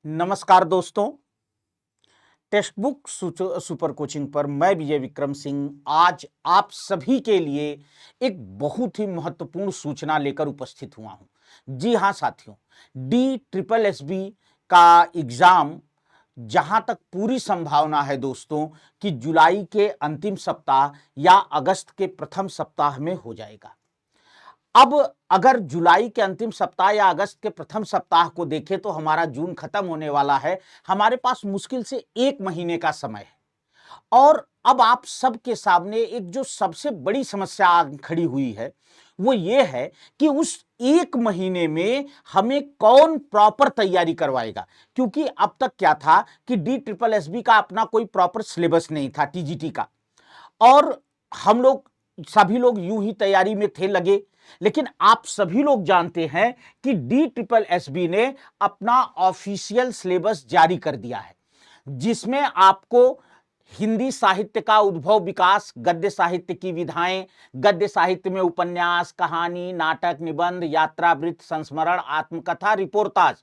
नमस्कार दोस्तों। Text book super coaching पर मैं विजय विक्रम सिंह आज आप सभी के लिए एक बहुत ही महत्वपूर्ण सूचना लेकर उपस्थित हुआ हूं। जी हां साथियों, डी ट्रिपल एस बी का एग्जाम जहां तक पूरी संभावना है दोस्तों कि जुलाई के अंतिम सप्ताह या अगस्त के प्रथम सप्ताह में हो जाएगा। अब अगर जुलाई के अंतिम सप्ताह या अगस्त के प्रथम सप्ताह को देखें तो हमारा जून खत्म होने वाला है। हमारे पास मुश्किल से 1 महीने का समय है और अब आप सबके सामने एक जो सबसे बड़ी समस्या खड़ी हुई है वो ये है कि उस 1 महीने में हमें कौन प्रॉपर तैयारी करवाएगा। क्योंकि अब तक क्या था कि डी ट्रिपल एस बी का अपना कोई प्रॉपर सिलेबस नहीं था टीजीटी का, और हम लोग सभी लोग यूं ही तैयारी में थे लगे। लेकिन आप सभी लोग जानते हैं कि डी ट्रिपल एस बी ने अपना ऑफिशियल सिलेबस जारी कर दिया है, जिसमें आपको हिंदी साहित्य का उद्भव विकास, गद्य साहित्य की विधाएं, गद्य साहित्य में उपन्यास, कहानी, नाटक, निबंध, यात्रावृत्त, संस्मरण, आत्मकथा, रिपोर्टाज,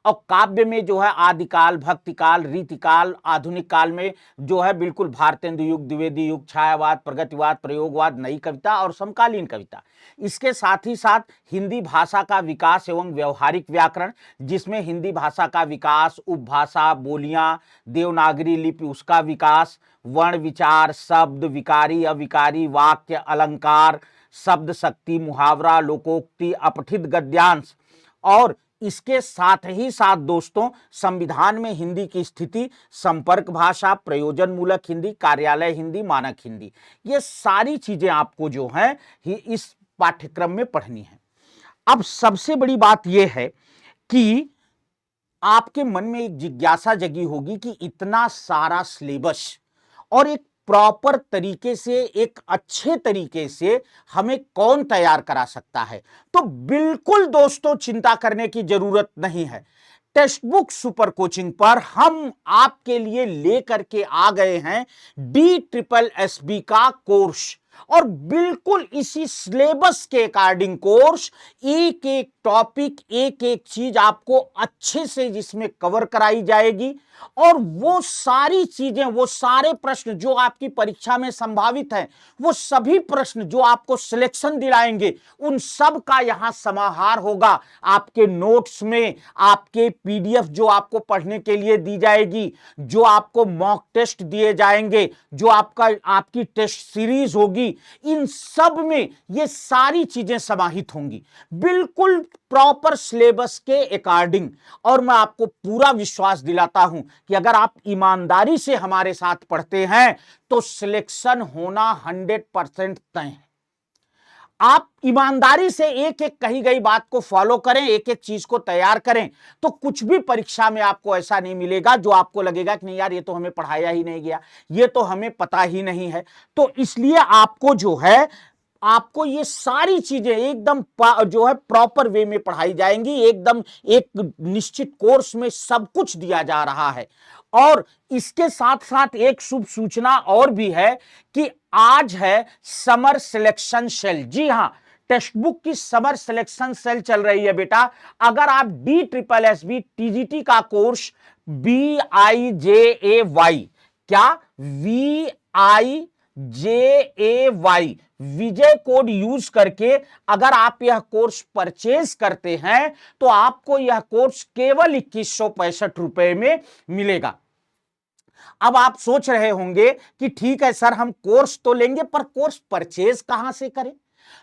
और काव्य में जो है आदिकाल, भक्तिकाल, रीतिकाल, आधुनिक काल में जो है बिल्कुल भारतेंदु युग, द्विवेदी युग, छायावाद, प्रगतिवाद, प्रयोगवाद, नई कविता और समकालीन कविता। इसके साथ ही साथ हिंदी भाषा का विकास एवं व्यवहारिक व्याकरण, जिसमें हिंदी भाषा का विकास, उपभाषा, बोलियां, देवनागरी लिपि उसका विकास, वर्ण विचार, शब्द, विकारी, अविकारी, वाक्य, अलंकार, शब्द शक्ति, मुहावरा, लोकोक्ति, अपठित गद्यांश, और इसके साथ ही साथ दोस्तों संविधान में हिंदी की स्थिति, संपर्क भाषा, प्रयोजन मूलक हिंदी, कार्यालय हिंदी, मानक हिंदी, ये सारी चीजें आपको जो है इस पाठ्यक्रम में पढ़नी है। अब सबसे बड़ी बात यह है कि आपके मन में एक जिज्ञासा जगी होगी कि इतना सारा सिलेबस और एक प्रॉपर तरीके से, एक अच्छे तरीके से हमें कौन तैयार करा सकता है। तो बिल्कुल दोस्तों चिंता करने की जरूरत नहीं है। टेक्स्ट बुक सुपर कोचिंग पर हम आपके लिए लेकर के आ गए हैं डी ट्रिपल एस बी का कोर्स, और बिल्कुल इसी सिलेबस के अकॉर्डिंग कोर्स, एक एक टॉपिक, एक एक चीज आपको अच्छे से जिसमें कवर कराई जाएगी, और वो सारी चीजें, वो सारे प्रश्न जो आपकी परीक्षा में संभावित हैं, वो सभी प्रश्न जो आपको सिलेक्शन दिलाएंगे, उन सब का यहां समाहार होगा आपके नोट्स में, आपके पीडीएफ जो आपको पढ़ने के लिए दी जाएगी, जो आपको मॉक टेस्ट दिए जाएंगे, जो आपकी टेस्ट सीरीज होगी, इन सब में ये सारी चीजें समाहित होंगी बिल्कुल प्रॉपर सिलेबस के अकॉर्डिंग। और मैं आपको पूरा विश्वास दिलाता हूं कि अगर आप ईमानदारी से हमारे साथ पढ़ते हैं तो सिलेक्शन होना 100% तय है। आप ईमानदारी से एक एक कही गई बात को फॉलो करें, एक एक चीज को तैयार करें, तो कुछ भी परीक्षा में आपको ऐसा नहीं मिलेगा जो आपको लगेगा कि नहीं यार ये तो हमें पढ़ाया ही नहीं गया, ये तो हमें पता ही नहीं है। तो इसलिए आपको जो है, आपको ये सारी चीजें एकदम जो है प्रॉपर वे में पढ़ाई जाएंगी, एकदम एक निश्चित कोर्स में सब कुछ दिया जा रहा है। और इसके साथ साथ एक शुभ सूचना और भी है कि आज है समर सिलेक्शन सेल। जी हां, टेक्स्ट बुक की समर सिलेक्शन सेल चल रही है बेटा। अगर आप D triple S B TGT का कोर्स BIJAY, क्या VIJAY विजय कोड यूज करके अगर आप यह कोर्स परचेज करते हैं तो आपको यह कोर्स केवल 2165 रुपए में मिलेगा। अब आप सोच रहे होंगे कि ठीक है सर, हम कोर्स तो लेंगे पर कोर्स परचेज कहां से करें।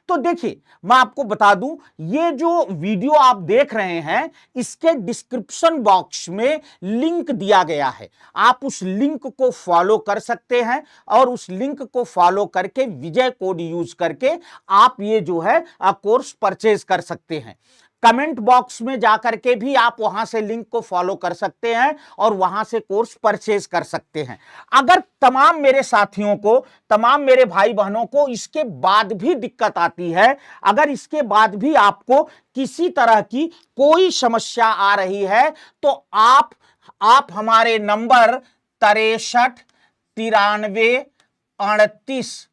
तो देखिए, मैं आपको बता दूं, ये जो वीडियो आप देख रहे हैं इसके डिस्क्रिप्शन बॉक्स में लिंक दिया गया है। आप उस लिंक को फॉलो कर सकते हैं और उस लिंक को फॉलो करके विजय कोड यूज करके आप ये जो है कोर्स परचेज कर सकते हैं। कमेंट बॉक्स में जाकर के भी आप वहां से लिंक को फॉलो कर सकते हैं और वहां से कोर्स परचेज कर सकते हैं। अगर तमाम मेरे साथियों को, तमाम मेरे भाई बहनों को इसके बाद भी दिक्कत आती है, अगर इसके बाद भी आपको किसी तरह की कोई समस्या आ रही है, तो आप हमारे नंबर 63 93 38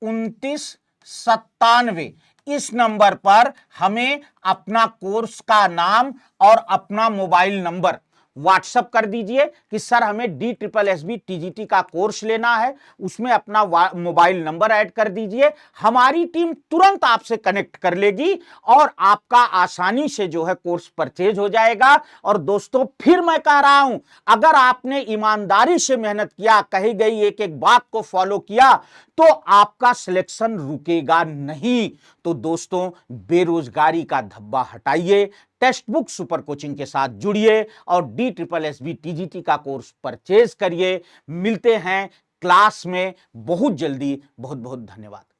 29 97 इस नंबर पर हमें अपना कोर्स का नाम और अपना मोबाइल नंबर व्हाट्सअप कर दीजिए कि सर हमें DSSB TGT का कोर्स लेना है, उसमें अपना मोबाइल नंबर ऐड कर दीजिए। हमारी टीम तुरंत आपसे कनेक्ट कर लेगी और आपका आसानी से जो है कोर्स परचेज हो जाएगा। और दोस्तों फिर मैं कह रहा हूं, अगर आपने ईमानदारी से मेहनत किया, कही गई एक एक बात को फॉलो किया, तो आपका सिलेक्शन रुकेगा नहीं। तो दोस्तों बेरोजगारी का धब्बा हटाइए, टेक्स्ट बुक सुपर कोचिंग के साथ जुड़िए और DSSB TGT का कोर्स परचेज करिए। मिलते हैं क्लास में बहुत जल्दी। बहुत बहुत धन्यवाद।